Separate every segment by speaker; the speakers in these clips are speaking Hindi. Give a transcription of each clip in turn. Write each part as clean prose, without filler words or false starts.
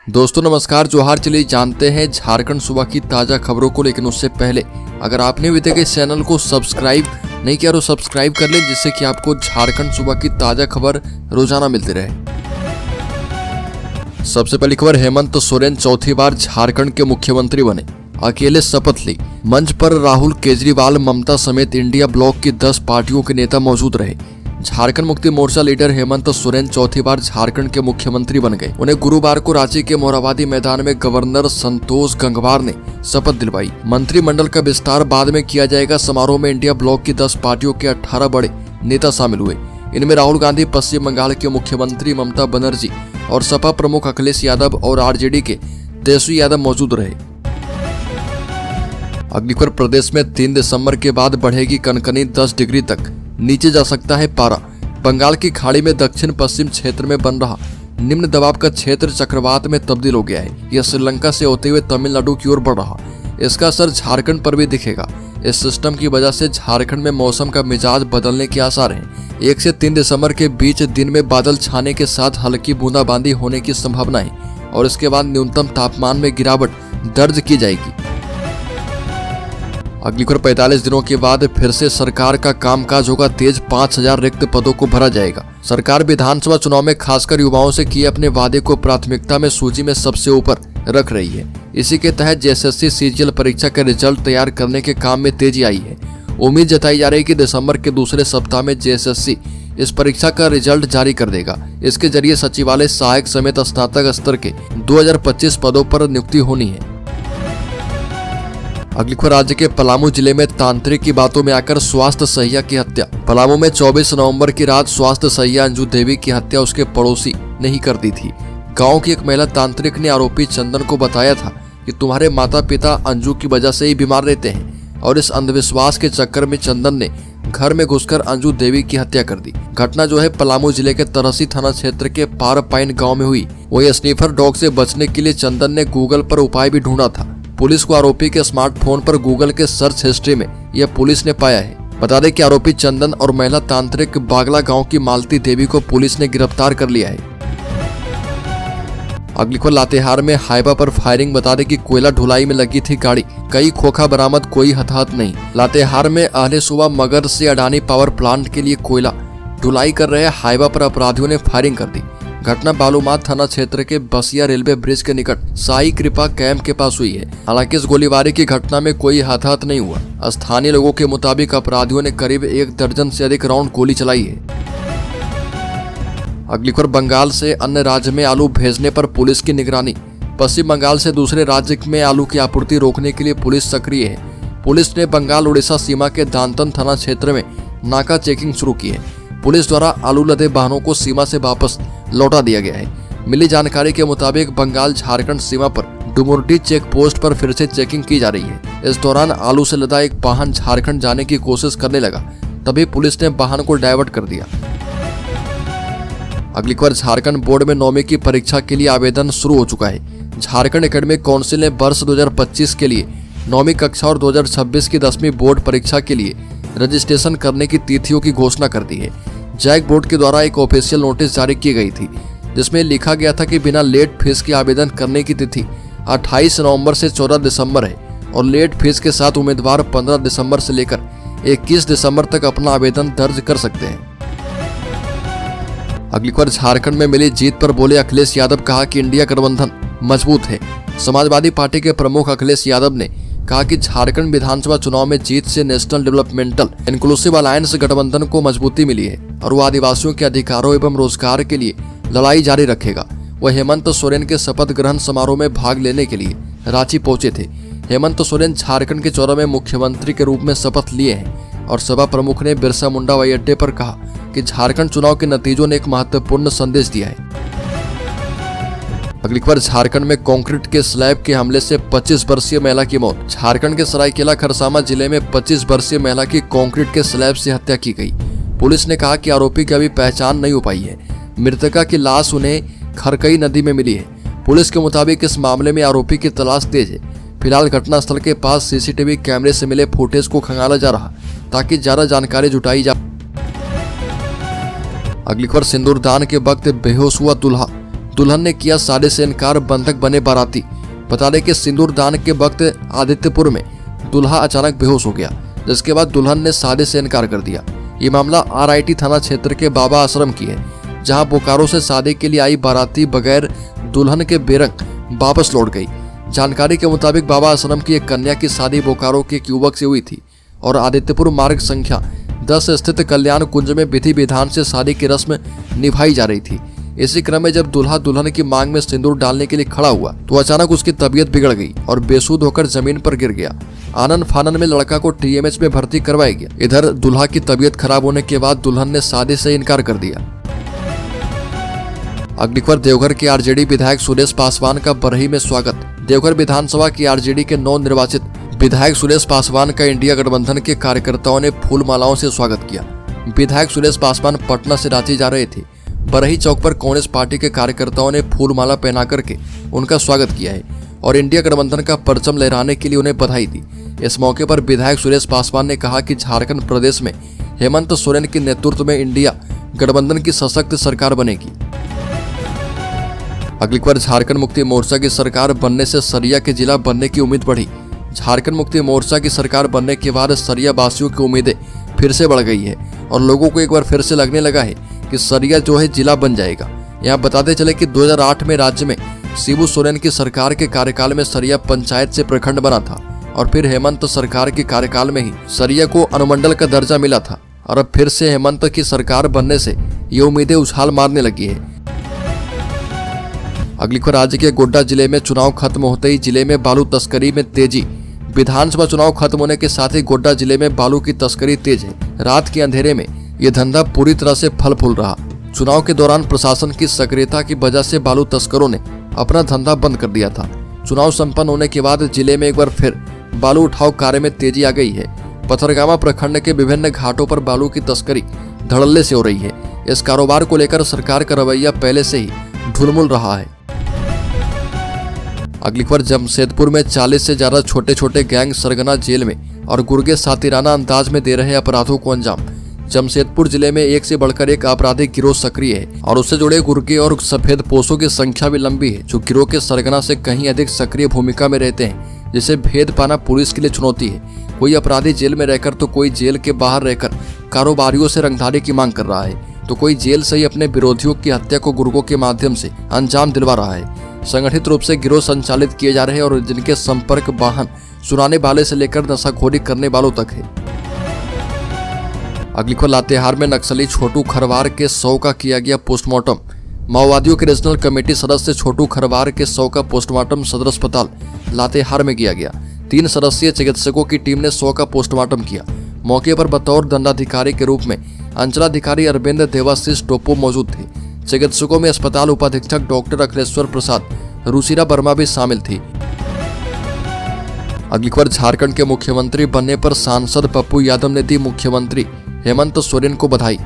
Speaker 1: दोस्तों नमस्कार, जोहार। चलिए जानते हैं झारखंड सूबा की ताजा खबरों को, लेकिन उससे पहले अगर आपने अभी तक इस चैनल को सब्सक्राइब नहीं किया तो सब्सक्राइब कर लें, जिससे कि आपको झारखंड सूबा की ताजा खबर रोजाना मिलती रहे। सबसे पहली खबर, हेमंत सोरेन चौथी बार झारखंड के मुख्यमंत्री बने, अकेले शपथ ली। मंच पर राहुल, केजरीवाल, ममता समेत इंडिया ब्लॉक की 10 पार्टियों के नेता मौजूद रहे। झारखंड मुक्ति मोर्चा लीडर हेमंत सोरेन चौथी बार झारखंड के मुख्यमंत्री बन गए। उन्हें गुरुवार को रांची के मोरहाबादी मैदान में गवर्नर संतोष गंगवार ने शपथ दिलवाई। मंत्रिमंडल का विस्तार बाद में किया जाएगा। समारोह में इंडिया ब्लॉक की 10 पार्टियों के 18 बड़े नेता शामिल हुए। इनमें राहुल गांधी, पश्चिम बंगाल के मुख्यमंत्री ममता बनर्जी और सपा प्रमुख अखिलेश यादव और आरजेडी के तेजस्वी यादव मौजूद रहे। अगली खबर, प्रदेश में 3 दिसंबर के बाद बढ़ेगी कनकनी, 10 डिग्री तक नीचे जा सकता है पारा। बंगाल की खाड़ी में दक्षिण पश्चिम क्षेत्र में बन रहा निम्न दबाव का क्षेत्र चक्रवात में तब्दील हो गया है। यह श्रीलंका से होते हुए तमिलनाडु की ओर बढ़ रहा। इसका असर झारखंड पर भी दिखेगा। इस सिस्टम की वजह से झारखंड में मौसम का मिजाज बदलने के आसार हैं। 1 से 3 दिसंबर के बीच दिन में बादल छाने के साथ हल्की बूंदाबांदी होने की संभावना है और इसके बाद न्यूनतम तापमान में गिरावट दर्ज की जाएगी। अगली खबर, 45 दिनों के बाद फिर से सरकार का कामकाज होगा तेज, 5000 रिक्त पदों को भरा जाएगा। सरकार विधानसभा चुनाव में खासकर युवाओं से किए अपने वादे को प्राथमिकता में सूची में सबसे ऊपर रख रही है। इसी के तहत जेएसएससी सीजीएल परीक्षा के रिजल्ट तैयार करने के काम में तेजी आई है। उम्मीद जताई जा रही है कि दिसंबर के दूसरे सप्ताह में जेएसएससी इस परीक्षा का रिजल्ट जारी कर देगा। इसके जरिए सचिवालय सहायक समेत स्नातक स्तर के 2025 पदों पर नियुक्ति होनी है। अगली खबर, राज्य के पलामू जिले में तांत्रिक की बातों में आकर स्वास्थ्य सहिया की हत्या। पलामू में 24 नवंबर की रात स्वास्थ्य सहिया अंजू देवी की हत्या उसके पड़ोसी ने ही कर दी थी। गांव की एक महिला तांत्रिक ने आरोपी चंदन को बताया था कि तुम्हारे माता पिता अंजू की वजह से ही बीमार रहते हैं, और इस अंधविश्वास के चक्कर में चंदन ने घर में घुसकर अंजू देवी की हत्या कर दी। घटना जो है पलामू जिले के तरसी थाना क्षेत्र के पारपाइन गाँव में हुई। वही स्नीफर डॉग से बचने के लिए चंदन ने गूगल पर उपाय भी ढूंढा था। पुलिस को आरोपी के स्मार्टफोन पर गूगल के सर्च हिस्ट्री में यह पुलिस ने पाया है। बता दें कि आरोपी चंदन और महिला तांत्रिक बागला गांव की मालती देवी को पुलिस ने गिरफ्तार कर लिया है। अगली खबर, लातेहार में हाईवा पर फायरिंग। बता दें कि कोयला ढुलाई में लगी थी गाड़ी, कई खोखा बरामद, कोई हताहत नहीं। लातेहार में अहले सुबह मगर से अडानी पावर प्लांट के लिए कोयला ढुलाई कर रहे हाईवा पर अपराधियों ने फायरिंग कर दी। घटना बालूमाथ थाना क्षेत्र के बसिया रेलवे ब्रिज के निकट साई कृपा कैंप के पास हुई है। हालांकि इस गोलीबारी की घटना में कोई हताहत नहीं हुआ। स्थानीय लोगों के मुताबिक अपराधियों ने करीब 1 दर्जन से अधिक राउंड गोली चलाई है। अगली खबर, बंगाल से अन्य राज्य में आलू भेजने पर पुलिस की निगरानी। पश्चिम बंगाल से दूसरे राज्य में आलू की आपूर्ति रोकने के लिए पुलिस सक्रिय है। पुलिस ने बंगाल उड़ीसा सीमा के दांतन थाना क्षेत्र में नाका चेकिंग शुरू की है। पुलिस द्वारा आलू लदे वाहनों को सीमा से वापस लौटा दिया गया है। मिली जानकारी के मुताबिक बंगाल झारखंड सीमा पर डुमुरडी चेक पोस्ट पर फिर से चेकिंग की जा रही है। इस दौरान आलू से लदा एक वाहन झारखंड जाने की कोशिश करने लगा, तभी पुलिस ने वाहन को डायवर्ट कर दिया। अगली खबर, झारखंड बोर्ड में 9वीं की परीक्षा के लिए आवेदन शुरू हो चुका है। झारखंड एकेडमिक काउंसिल ने वर्ष 2025 के लिए 9वीं कक्षा और 2026 की 10वीं बोर्ड परीक्षा के लिए रजिस्ट्रेशन करने की तिथियों की घोषणा कर दी है। जैक बोर्ड के द्वारा एक ऑफिशियल नोटिस जारी की गई थी, जिसमें लिखा गया था कि बिना लेट फीस के आवेदन करने की तिथि 28 नवंबर से 14 दिसंबर है और लेट फीस के साथ उम्मीदवार 15 दिसंबर से लेकर 21 दिसंबर तक अपना आवेदन दर्ज कर सकते हैं। अगली बार झारखंड में मिली जीत पर बोले अखिलेश यादव, कहा कि इंडिया गठबंधन मजबूत है। समाजवादी पार्टी के प्रमुख अखिलेश यादव ने कहा कि झारखंड विधानसभा चुनाव में जीत से नेशनल डेवलपमेंटल इंक्लूसिव अलायंस गठबंधन को मजबूती मिली है और वो आदिवासियों के अधिकारों एवं रोजगार के लिए लड़ाई जारी रखेगा। वह हेमंत सोरेन के शपथ ग्रहण समारोह में भाग लेने के लिए रांची पहुंचे थे। हेमंत सोरेन झारखंड के 14वें मुख्यमंत्री के रूप में शपथ लिए हैं और सभा प्रमुख ने बिरसा मुंडा हवाई अड्डे पर कहा कि झारखंड चुनाव के नतीजों ने एक महत्वपूर्ण संदेश दिया है। अगली खबर, झारखंड में कंक्रीट के स्लैब के हमले से 25 वर्षीय महिला की मौत। झारखंड के सरायकेला खरसावां जिले में 25 वर्षीय महिला की कंक्रीट के स्लैब से हत्या की गई। पुलिस ने कहा कि आरोपी की अभी पहचान नहीं हो पाई है। मृतका की लाश उन्हें खरकई नदी में मिली है। पुलिस के मुताबिक इस मामले में आरोपी की तलाश तेज है। फिलहाल घटनास्थल के पास सीसीटीवी कैमरे से मिले फुटेज को खंगाला जा रहा ताकि ज्यादा जानकारी जुटाई जा। अगली खबर, सिंदूरदान के वक्त बेहोश हुआ दूल्हा, दुल्हन ने किया शादी से इनकार, बंधक बने बाराती। बता दें कि सिंदूर दान के वक्त आदित्यपुर में दूल्हा अचानक बेहोश हो गया, जिसके बाद दुल्हन ने शादी से इनकार कर दिया। ये मामला RIT थाना क्षेत्र के बाबा आश्रम की है, जहां बोकारो से शादी के लिए आई बाराती बगैर दुल्हन के बेरंग वापस लौट गई। जानकारी के मुताबिक बाबा आश्रम की एक कन्या की शादी बोकारो के एक युवक से हुई थी और आदित्यपुर मार्ग संख्या 10 स्थित कल्याण कुंज में विधि विधान से शादी की रस्म निभाई जा रही थी। इसी क्रम में जब दूल्हा दुल्हन की मांग में सिंदूर डालने के लिए खड़ा हुआ तो अचानक उसकी तबीयत बिगड़ गई और बेसुध होकर जमीन पर गिर गया। आनन फानन में लड़का को TMH में भर्ती करवाया गया। इधर दूल्हा की तबीयत खराब होने के बाद दुल्हन ने शादी से इनकार कर दिया। अगली खबर, देवघर के RJD विधायक सुरेश पासवान का बरही में स्वागत। देवघर विधानसभा की RJD के नवनिर्वाचित विधायक सुरेश पासवान का इंडिया गठबंधन के कार्यकर्ताओं ने फूल मालाओं से स्वागत किया। विधायक सुरेश पासवान पटना से रांची जा रहे थे। बरही चौक पर कांग्रेस पार्टी के कार्यकर्ताओं ने फूल माला पहना करके उनका स्वागत किया है और इंडिया गठबंधन का परचम लहराने के लिए उन्हें बधाई दी। इस मौके पर विधायक सुरेश पासवान ने कहा कि झारखंड प्रदेश में हेमंत सोरेन के नेतृत्व में इंडिया गठबंधन की सशक्त सरकार बनेगी। अगली बार झारखंड मुक्ति मोर्चा की सरकार बनने से सरिया के जिला बनने की उम्मीद बढ़ी। झारखंड मुक्ति मोर्चा की सरकार बनने के बाद सरिया वासियों की उम्मीदें फिर से बढ़ गई है और लोगों को एक बार फिर से लगने लगा है कि सरिया जो है जिला बन जाएगा। यहाँ बताते चले कि 2008 में राज्य में शिबू सोरेन की सरकार के कार्यकाल में सरिया पंचायत से प्रखंड बना था और फिर हेमंत सरकार के कार्यकाल में ही सरिया को अनुमंडल का दर्जा मिला था और अब फिर से हेमंत की सरकार बनने से ये उम्मीदें उछाल मारने लगी है। अगली खबर, राज्य के गोड्डा जिले में चुनाव खत्म होते ही जिले में बालू तस्करी में तेजी। विधानसभा चुनाव खत्म होने के साथ ही गोड्डा जिले में बालू की तस्करी तेज है। रात के अंधेरे में ये धंधा पूरी तरह से फल फूल रहा। चुनाव के दौरान प्रशासन की सक्रियता की वजह से बालू तस्करों ने अपना धंधा बंद कर दिया था। चुनाव संपन्न होने के बाद जिले में एक बार फिर बालू उठाव कार्य में तेजी आ गई है। पथरगामा प्रखंड के विभिन्न घाटों पर बालू की तस्करी धड़ल्ले से हो रही है। इस कारोबार को लेकर सरकार का रवैया पहले से ही ढुलमुल रहा है। अगली खबर, जमशेदपुर में 40 से ज्यादा छोटे छोटे गैंग सरगना जेल में और गुर्गे सातिराना अंदाज में दे रहे अपराधों को अंजाम। जमशेदपुर जिले में एक से बढ़कर एक आपराधिक गिरोह सक्रिय है और उससे जुड़े गुर्गे और सफेद पोशों की संख्या भी लंबी है, जो गिरोह के सरगना से कहीं अधिक सक्रिय भूमिका में रहते हैं, जिसे भेद पाना पुलिस के लिए चुनौती है। कोई अपराधी जेल में रहकर तो कोई जेल के बाहर रहकर कारोबारियों से रंगदारी की मांग कर रहा है, तो कोई जेल से ही अपने विरोधियों की हत्या को गुर्गों के माध्यम से अंजाम दिलवा रहा है। संगठित रूप से गिरोह संचालित किए जा रहे हैं और जिनके संपर्क वाहन सुनाने वाले से लेकर नशाखोरी करने वालों तक है। अगली खबर, लातेहार में नक्सली छोटू खरवार के 100 का किया गया पोस्टमार्टम। माओवादियों के रीजनल कमेटी सदस्य छोटू खरवार के 100 का पोस्टमार्टम सदर अस्पताल लातेहार में किया गया। 3 सदस्यीय चिकित्सकों की टीम ने 100 का पोस्टमार्टम किया। मौके पर बतौर दंडाधिकारी के रूप में अंचलाधिकारी अरविंद देवाशीष टोपो मौजूद थे। चिकित्सकों में अस्पताल उपाधीक्षक डॉक्टर अखिलेश्वर प्रसाद, रुचिरा वर्मा भी शामिल थी। अगली खबर, झारखंड के मुख्यमंत्री बनने पर सांसद पप्पू यादव ने दी मुख्यमंत्री हेमंत सोरेन को बधाई।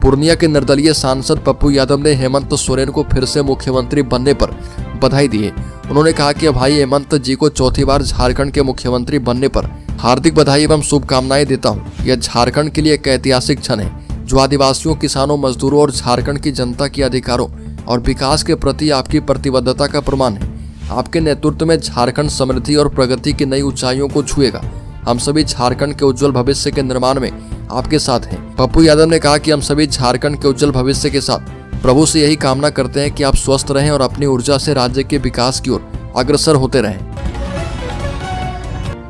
Speaker 1: पूर्णिया के निर्दलीय सांसद पप्पू यादव ने हेमंत सोरेन को फिर से मुख्यमंत्री बनने पर बधाई दी है। उन्होंने कहा कि भाई हेमंत जी को चौथी बार झारखंड के मुख्यमंत्री बनने पर हार्दिक बधाई एवं शुभकामनाएं देता हूं। यह झारखंड के लिए एक ऐतिहासिक क्षण है, जो आदिवासियों, किसानों, मजदूरों और झारखंड की जनता के अधिकारों और विकास के प्रति आपकी प्रतिबद्धता का प्रमाण है। आपके नेतृत्व में झारखंड समृद्धि और प्रगति की नई ऊंचाइयों को छुएगा। हम सभी झारखंड के उज्जवल भविष्य के निर्माण में आपके साथ हैं। पप्पू यादव ने कहा कि हम सभी झारखंड के उज्जवल भविष्य के साथ प्रभु से यही कामना करते हैं कि आप स्वस्थ रहें और अपनी ऊर्जा से राज्य के विकास की ओर अग्रसर होते रहें।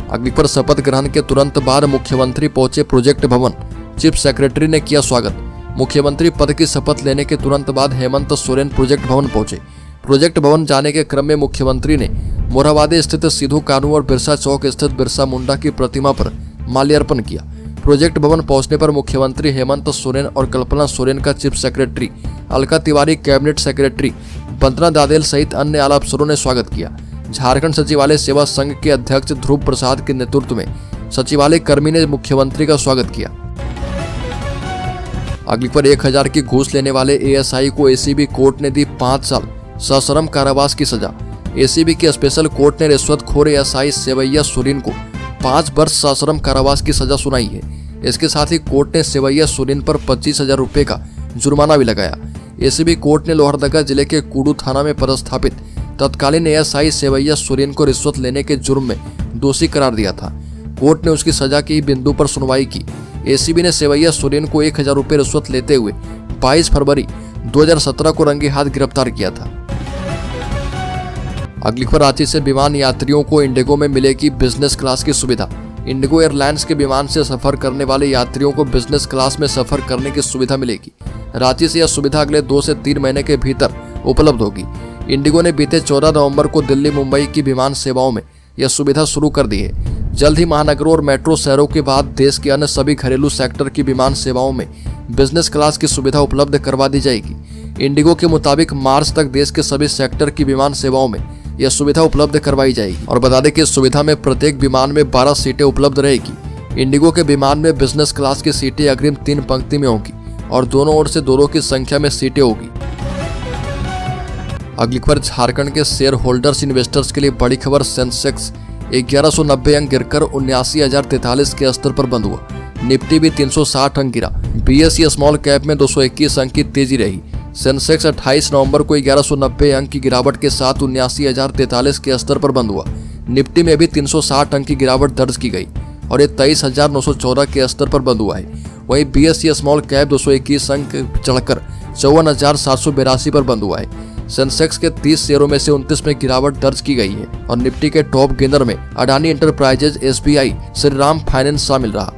Speaker 1: अगली पर, शपथ ग्रहण के तुरंत बाद मुख्यमंत्री पहुंचे प्रोजेक्ट भवन। चीफ सेक्रेटरी ने किया स्वागत। मुख्यमंत्री पद की शपथ लेने के तुरंत बाद हेमंत सोरेन प्रोजेक्ट भवन पहुंचे। प्रोजेक्ट भवन जाने के क्रम में मुख्यमंत्री ने मोरहाबादी स्थित सिद्धू कानू और बिरसा चौक स्थित बिरसा मुंडा की प्रतिमा पर माल्यार्पण किया। प्रोजेक्ट भवन पहुंचने पर मुख्यमंत्री हेमंत सोरेन और कल्पना सोरेन का chief secretary Alka Tiwari, cabinet secretary Vandana Dadel सहित अन्य आला अफसरों ने स्वागत किया। झारखंड सचिवालय सेवा संघ के अध्यक्ष ध्रुव प्रसाद के नेतृत्व में सचिवालय कर्मी ने मुख्यमंत्री का स्वागत किया। अगली पर 1000 की घूस लेने वाले ASI को ACB कोर्ट ने दी 5 साल सश्रम कारावास की सजा। ACB की स्पेशल कोर्ट ने रिश्वतखोर ASI सेवैया सोरेन को 5 वर्ष सश्रम कारावास की सजा सुनाई है। इसके साथ ही कोर्ट ने सेवैया सोरेन पर 25,000 रुपए का जुर्माना भी लगाया। एसीबी कोर्ट ने लोहरदगा जिले के कुडू थाना में पदस्थापित तत्कालीन एएसआई सेवैया सोरेन को रिश्वत लेने के जुर्म में दोषी करार दिया था। कोर्ट ने उसकी सजा की बिंदु पर सुनवाई की। एसीबी ने सेवैया सोरेन को 1000 रुपये रिश्वत लेते हुए 22 फरवरी 2017 को रंगे हाथ गिरफ्तार किया था। अगली खबर, रांची से विमान यात्रियों को इंडिगो में मिलेगी बिजनेस क्लास की सुविधा। इंडिगो एयरलाइंस के विमान से सफर करने वाले यात्रियों को बिजनेस क्लास में सफर करने की सुविधा मिलेगी। रांची से यह सुविधा अगले 2 से 3 महीने के भीतर उपलब्ध होगी। इंडिगो ने बीते 14 नवंबर को दिल्ली मुंबई की विमान सेवाओं में यह सुविधा शुरू कर दी है। जल्द ही महानगरों और मेट्रो शहरों के बाद देश के अन्य सभी घरेलू सेक्टर की विमान सेवाओं में बिजनेस क्लास की सुविधा उपलब्ध करवा दी जाएगी। इंडिगो के मुताबिक मार्च तक देश के सभी सेक्टर की विमान सेवाओं में यह सुविधा उपलब्ध करवाई जाएगी। और बता दें कि इस सुविधा में प्रत्येक विमान में 12 सीटें उपलब्ध रहेगी। इंडिगो के विमान में बिजनेस क्लास की सीटें अग्रिम 3 पंक्ति में होंगी और दोनों ओर से 2 की संख्या में सीटें होगी। अगली खबर, झारखंड के शेयर होल्डर्स इन्वेस्टर्स के लिए बड़ी खबर। सेंसेक्स 1190 अंक गिरकर 79,043 के स्तर पर बंद हुआ। निफ्टी भी 360 अंक गिरा। बीएसई स्मॉल कैप में 221 अंक की तेजी रही। सेंसेक्स 28 नवंबर को 1190 अंक की गिरावट के साथ 79,043 के स्तर पर बंद हुआ। निफ्टी में भी 360 अंक की गिरावट दर्ज की गई और ये 23,914 के स्तर पर बंद हुआ है। वहीं बीएसई स्मॉल कैप 221 अंक चढ़कर 54,782 पर बंद हुआ है। सेंसेक्स के 30 शेयरों में से 29 में गिरावट दर्ज की गई है और निफ्टी के टॉप गेनर में Adani enterprises, SBI, Shriram finance शामिल रहा।